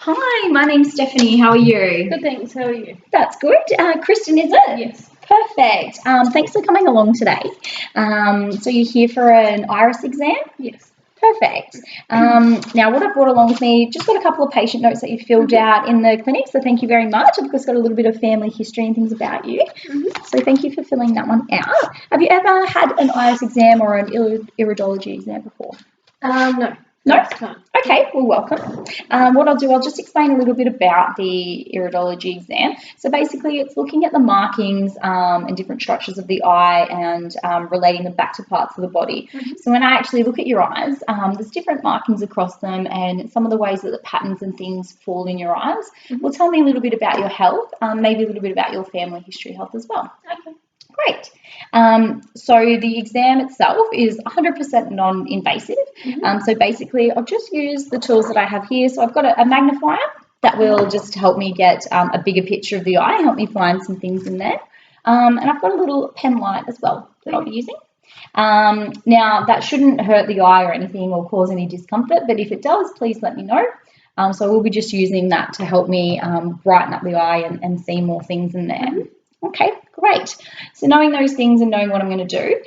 Hi, my name's Stephanie. How are you? Good, thanks. How are you? That's good. Kristen, is it? Yes. Perfect. Thanks for coming along today. So you're here for an iris exam? Yes. Perfect. Now, what I've brought along with me, just got a couple of patient notes that you filled out in the clinic, so thank you very much. I've just got a little bit of family history and things about you, so thank you for filling that one out. Have you ever had an iris exam or an iridology exam before? No. No? First time. Okay, well, welcome. What I'll do, I'll just explain a little bit about the iridology exam. So basically, it's looking at the markings and different structures of the eye and relating them back to parts of the body. So when I actually look at your eyes, there's different markings across them, and some of the ways that the patterns and things fall in your eyes will tell me a little bit about your health, maybe a little bit about your family history health as well. Okay. Great. So the exam itself is 100% non-invasive. So basically, I'll just use the tools that I have here. So I've got a magnifier that will just help me get a bigger picture of the eye, help me find some things in there. And I've got a little pen light as well that I'll be using. Now, that shouldn't hurt the eye or anything or cause any discomfort, but if it does, please let me know. So we'll be just using that to help me brighten up the eye and see more things in there. Okay, great. So knowing those things and knowing what I'm going to do,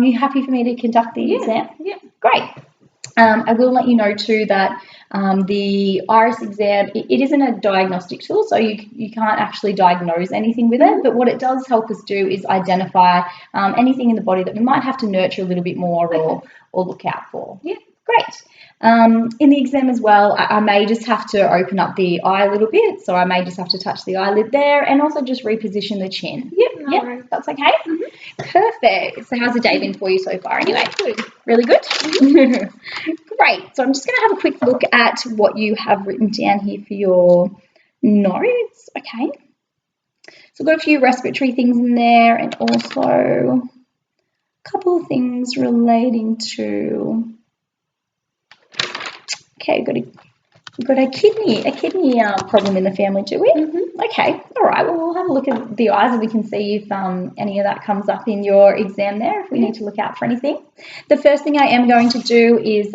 you happy for me to conduct the exam? Yeah. Great. I will let you know too that the iris exam, it isn't a diagnostic tool, so you can't actually diagnose anything with it, but what it does help us do is identify anything in the body that we might have to nurture a little bit more or look out for. Yeah. Great. In the exam as well, I may just have to open up the eye a little bit, so I may just have to touch the eyelid there and also just reposition the chin. Yep, that's okay? Perfect. So how's the day been for you so far anyway? Good. Really good? Great. So I'm just going to have a quick look at what you have written down here for your notes. Okay. So I've got a few respiratory things in there and also a couple of things relating to... Okay, we've got a kidney problem in the family, do we? Okay, all right. Well, we'll have a look at the eyes and we can see if any of that comes up in your exam there, if we need to look out for anything. The first thing I am going to do is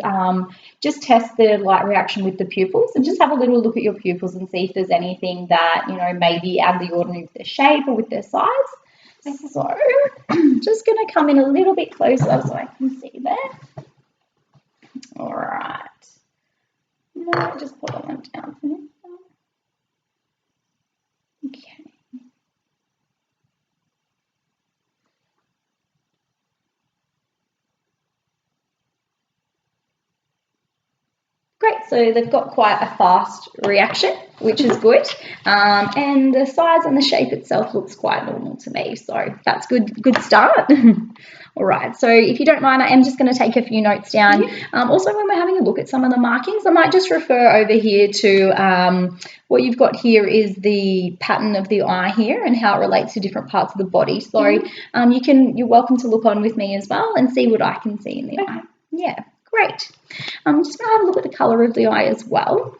just test the light reaction with the pupils and just have a little look at your pupils and see if there's anything that, may be out of the ordinary with their shape or with their size. So I'm just going to come in a little bit closer so I can see there. All right. No, just put that one down for now. Okay. Great, so they've got quite a fast reaction, which is good. And the size and the shape itself looks quite normal to me, so that's good start. All right, so if you don't mind, I am just going to take a few notes down. Also, when we're having a look at some of the markings, I might just refer over here to what you've got here is the pattern of the eye here and how it relates to different parts of the body. So you're welcome to look on with me as well and see what I can see in the eye. Yeah. Great. I'm just going to have a look at the colour of the eye as well.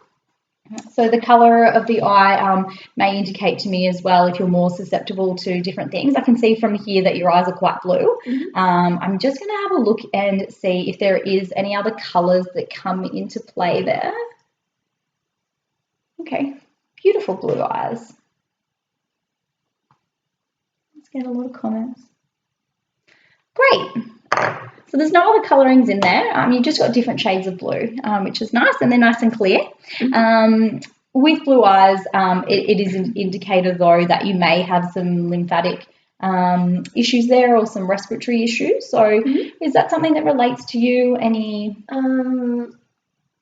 So the colour of the eye may indicate to me as well if you're more susceptible to different things. I can see from here that your eyes are quite blue. I'm just going to have a look and see if there is any other colours that come into play there. Okay, beautiful blue eyes. Let's get a lot of comments. Great. So there's no other colourings in there. You've just got different shades of blue, which is nice, and they're nice and clear. With blue eyes, it is an indicator, though, that you may have some lymphatic issues there or some respiratory issues. So is that something that relates to you? Any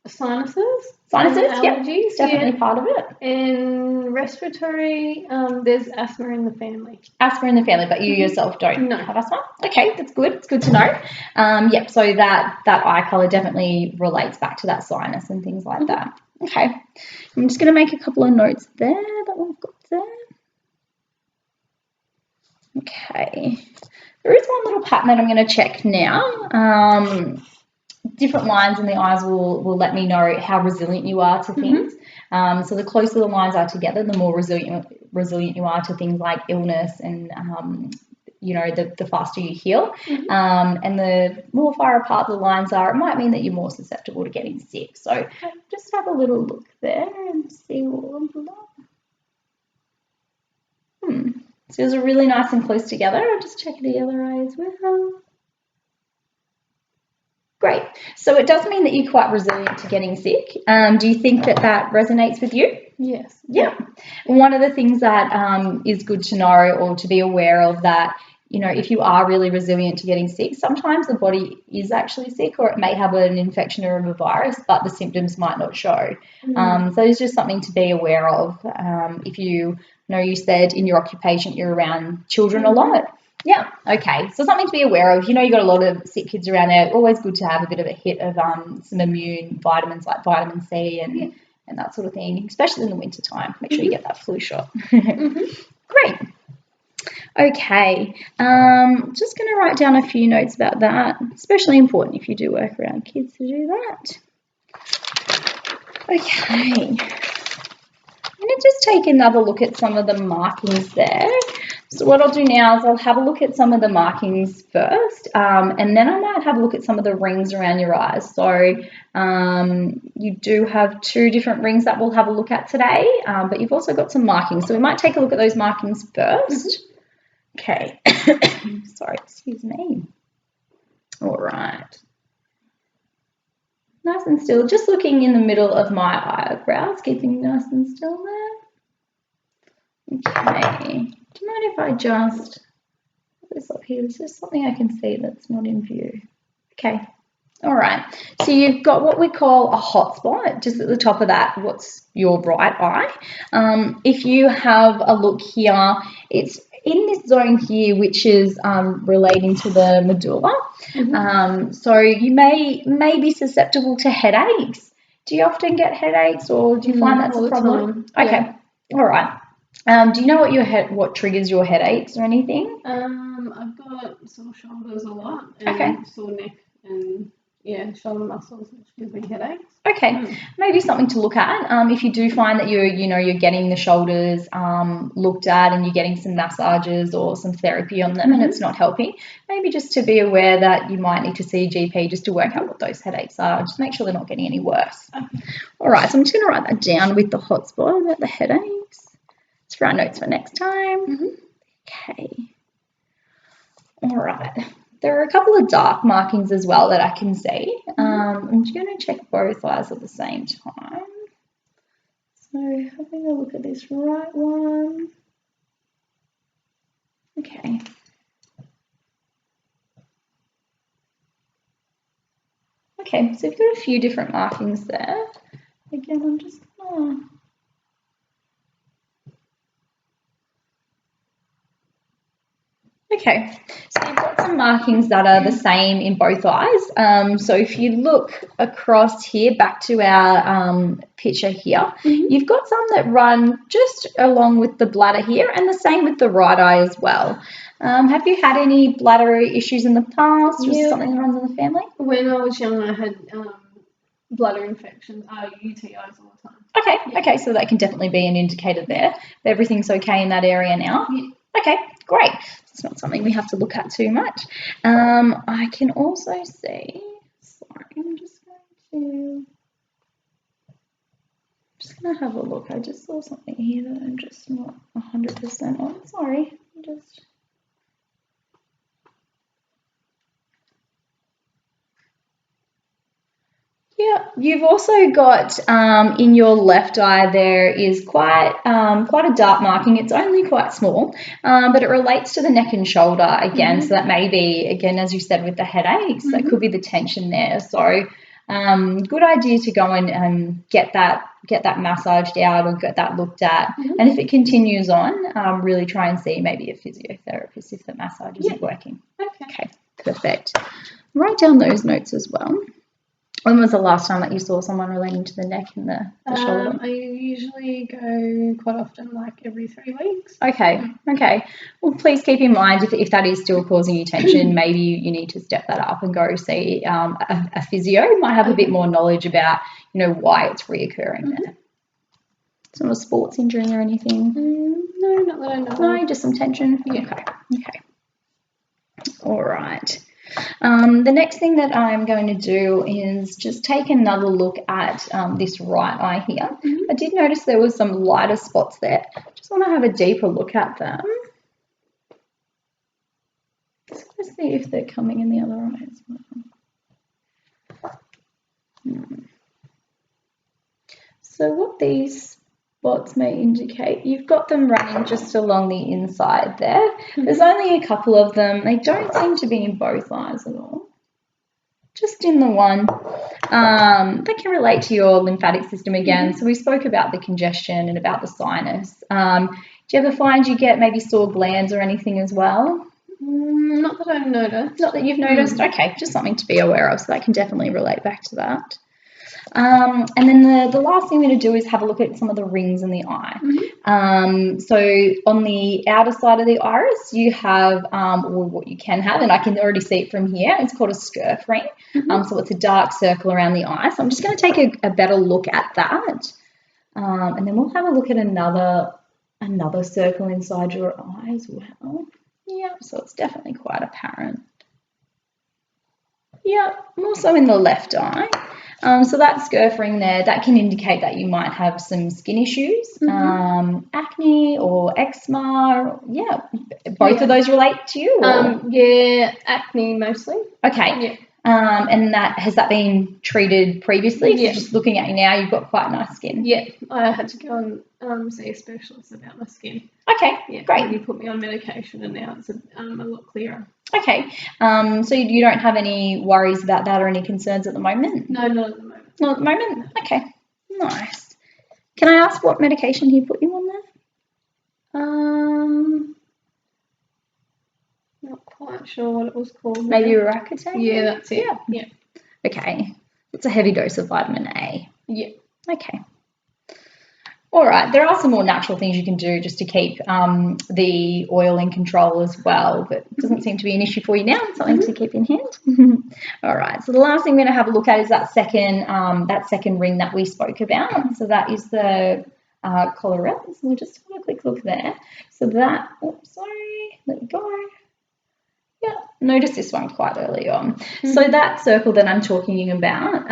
sinuses? Sinuses, allergies, definitely part of it. And respiratory, there's asthma in the family. Asthma in the family, but you yourself don't have asthma? Okay, that's good. It's good to know. So that eye colour definitely relates back to that sinus and things like that. Okay, I'm just going to make a couple of notes there that we've got there. Okay, there is one little pattern that I'm going to check now. Different lines in the eyes will let me know how resilient you are to things. So the closer the lines are together, the more resilient you are to things like illness and the faster you heal. And the more far apart the lines are, it might mean that you're more susceptible to getting sick. So just have a little look there and see what we'll do. So those are really nice and close together. I'll just check the other eye as well. Great. So it does mean that you're quite resilient to getting sick. Do you think that resonates with you? Yes. Yeah. One of the things that is good to know or to be aware of that, if you are really resilient to getting sick, sometimes the body is actually sick, or it may have an infection or a virus, but the symptoms might not show. So it's just something to be aware of. If you said in your occupation you're around children a lot. Yeah. Okay. So something to be aware of. You've got a lot of sick kids around there. Always good to have a bit of a hit of some immune vitamins like vitamin C and that sort of thing, especially in the winter time. Make sure you get that flu shot. Great. Okay. Just going to write down a few notes about that. Especially important if you do work around kids to do that. Okay. I'm going to just take another look at some of the markings there. So what I'll do now is I'll have a look at some of the markings first, and then I might have a look at some of the rings around your eyes. So you do have 2 different rings that we'll have a look at today, but you've also got some markings. So we might take a look at those markings first. Okay. Sorry, excuse me. All right. Nice and still. Just looking in the middle of my eyebrows, keeping nice and still there. Okay. Do you mind if I just put this up here? There's just something I can see that's not in view. Okay. All right. So you've got what we call a hot spot just at the top of that. What's your right eye? If you have a look here, it's in this zone here, which is relating to the medulla. So you may be susceptible to headaches. Do you often get headaches, or do you find that's a problem? Okay. Yeah. All right. Do you know what triggers your headaches or anything? I've got sore shoulders a lot, and sore neck, and shoulder muscles, which gives me headaches. Okay, maybe something to look at. If you do find that you're getting the shoulders looked at and you're getting some massages or some therapy on them and it's not helping, maybe just to be aware that you might need to see a GP just to work out what those headaches are. Just make sure they're not getting any worse. All right, so I'm just going to write that down with the hot spot about the headaches. It's for our notes for next time. Okay. All right. There are a couple of dark markings as well that I can see. I'm just going to check both eyes at the same time. So having a look at this right one. Okay. Okay, so we've got a few different markings there. Again, I'm just going to... Okay, so you've got some markings that are the same in both eyes. So if you look across here, back to our picture here, you've got some that run just along with the bladder here, and the same with the right eye as well. Have you had any bladder issues in the past, or something that runs in the family? When I was young, I had bladder infections, UTIs all the time. Okay, so that can definitely be an indicator there. Everything's okay in that area now? Yeah. Okay, great. It's not something we have to look at too much. I can also see, sorry, I'm just going to have a look. I just saw something here that I'm just not 100% on. Sorry, Yeah, you've also got in your left eye there is quite a dark marking. It's only quite small, but it relates to the neck and shoulder again. So that may be, again, as you said, with the headaches, that could be the tension there. So good idea to go and get that massaged out or get that looked at. And if it continues on, really try and see maybe a physiotherapist if the massage isn't working. Okay, perfect. Write down those notes as well. When was the last time that you saw someone relating to the neck and the shoulder? I usually go quite often, like every 3 weeks. Okay. Well, please keep in mind if that is still causing you tension, maybe you need to step that up and go see a physio. You might have a bit more knowledge about, why it's reoccurring there. It's not a sports injury or anything? No, not that I know. No, just some tension? Yeah. Okay. All right. The next thing that I'm going to do is just take another look at this right eye here. I did notice there was some lighter spots there. Just want to have a deeper look at them. Just going to see if they're coming in the other eye as well. So what these spots may indicate, you've got them running just along the inside there. There's only a couple of them. They don't seem to be in both eyes at all. Just in the one. They can relate to your lymphatic system again. So we spoke about the congestion and about the sinus. Do you ever find you get maybe sore glands or anything as well? Not that I've noticed. Not that you've noticed? Okay, just something to be aware of. So that can definitely relate back to that. And then the last thing we're going to do is have a look at some of the rings in the eye. So on the outer side of the iris, you have, or what you can have, and I can already see it from here, it's called a scurf ring. So it's a dark circle around the eye. So I'm just going to take a better look at that. And then we'll have a look at another circle inside your eye as well. Yeah, so it's definitely quite apparent. Yeah, also in the left eye. So that scurf ring there, that can indicate that you might have some skin issues, acne or eczema. Yeah, both of those relate to you? Yeah, acne mostly. Okay. Yeah. And has that been treated previously? Yeah. Just looking at you now, you've got quite nice skin. Yeah, I had to go and see a specialist about my skin. Okay, yeah, great. And he put me on medication, and now it's a lot clearer. Okay, so you don't have any worries about that or any concerns at the moment? No, not at the moment. Not at the moment? No. Okay, nice. Can I ask what medication he put you on there? Not quite sure what it was called. Maybe Racquetine? Yeah, that's it. Yeah. Okay, it's a heavy dose of vitamin A. Yeah. Okay. All right, there are some more natural things you can do just to keep the oil in control as well, but it doesn't seem to be an issue for you now. It's something to keep in hand. All right, so the last thing we're going to have a look at is that second ring that we spoke about. So that is the collarette. So we'll just have a quick look there. So that, let it go. Yeah, notice this one quite early on. So that circle that I'm talking about,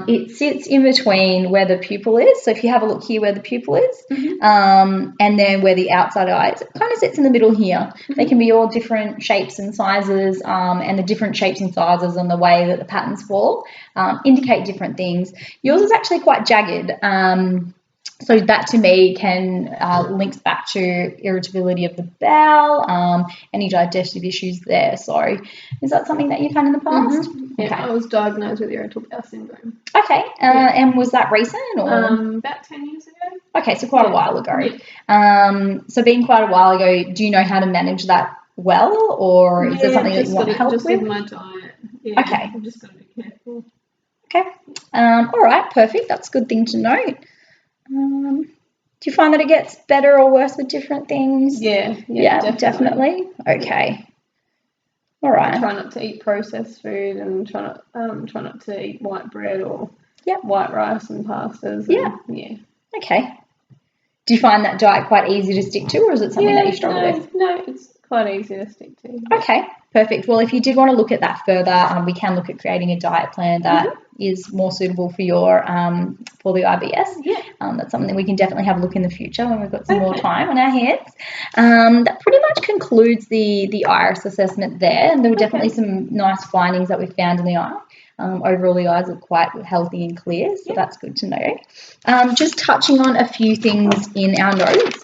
it sits in between where the pupil is. So if you have a look here where the pupil is, and then where the outside eye is, it kind of sits in the middle here. They can be all different shapes and sizes, and the different shapes and sizes and the way that the patterns fall indicate different things. Yours is actually quite jagged. So that to me can links back to irritability of the bowel, any digestive issues there. So is that something that you've had in the past? Yeah, okay. I was diagnosed with irritable bowel syndrome. Okay, and was that recent or? About 10 years ago. Okay, so quite a while ago. Yeah. So being quite a while ago, do you know how to manage that well, or is there something that you want help just with? With my diet. Yeah, okay. I've just got to be careful. Okay. All right, perfect. That's a good thing to note. Do you find that it gets better or worse with different things? Yeah, definitely. Okay. All right. I try not to eat processed food and try not to eat white bread or white rice and pastas. Yeah. Okay. Do you find that diet quite easy to stick to, or is it something that you struggle with? No, it's quite easy to stick to. Okay, perfect. Well, if you did want to look at that further, we can look at creating a diet plan that is more suitable for your for the IBS. Yeah. That's something that we can definitely have a look in the future when we've got some more time on our hands. That pretty much concludes the iris assessment there, and there were definitely some nice findings that we found in the eye. Overall, the eyes look quite healthy and clear, so that's good to know. Just touching on a few things in our notes.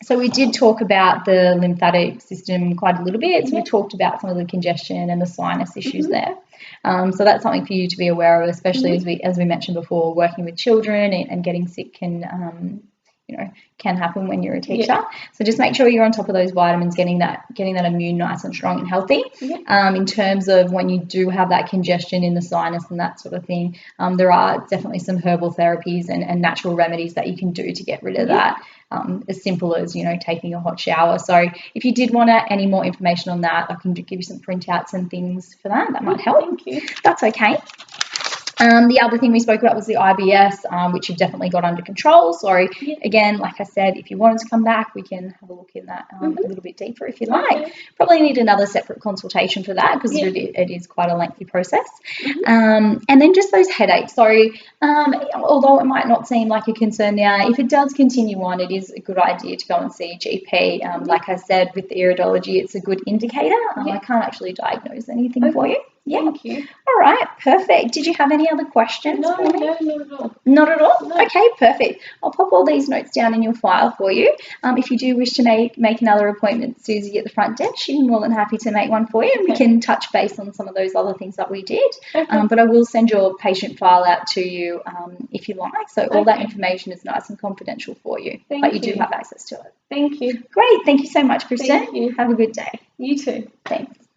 So we did talk about the lymphatic system quite a little bit. So we talked about some of the congestion and the sinus issues there. So that's something for you to be aware of, especially as we mentioned before, working with children and getting sick can happen when you're a teacher. So just make sure you're on top of those vitamins, getting that immune nice and strong and healthy. In terms of when you do have that congestion in the sinus and that sort of thing, there are definitely some herbal therapies and natural remedies that you can do to get rid of that. As simple as taking a hot shower. So if you did want any more information on that, I can give you some printouts and things for that. That might help. Thank you. That's okay. The other thing we spoke about was the IBS, which you've definitely got under control. So again, like I said, if you wanted to come back, we can have a look in that a little bit deeper if you like. Okay. Probably need another separate consultation for that because it is quite a lengthy process. And then just those headaches. So although it might not seem like a concern now, if it does continue on, it is a good idea to go and see a GP. Like I said, with the iridology, it's a good indicator. I can't actually diagnose anything for you. Yeah. Thank you. All right, perfect. Did you have any other questions for me? No, not at all. Not at all? No. Okay, perfect. I'll pop all these notes down in your file for you. If you do wish to make another appointment, Susie at the front desk, she's more than happy to make one for you, and we can touch base on some of those other things that we did. But I will send your patient file out to you if you like, so all that information is nice and confidential for you, but you do have access to it. Thank you. Great. Thank you so much, Kristen. Thank you. Have a good day. You too. Thanks.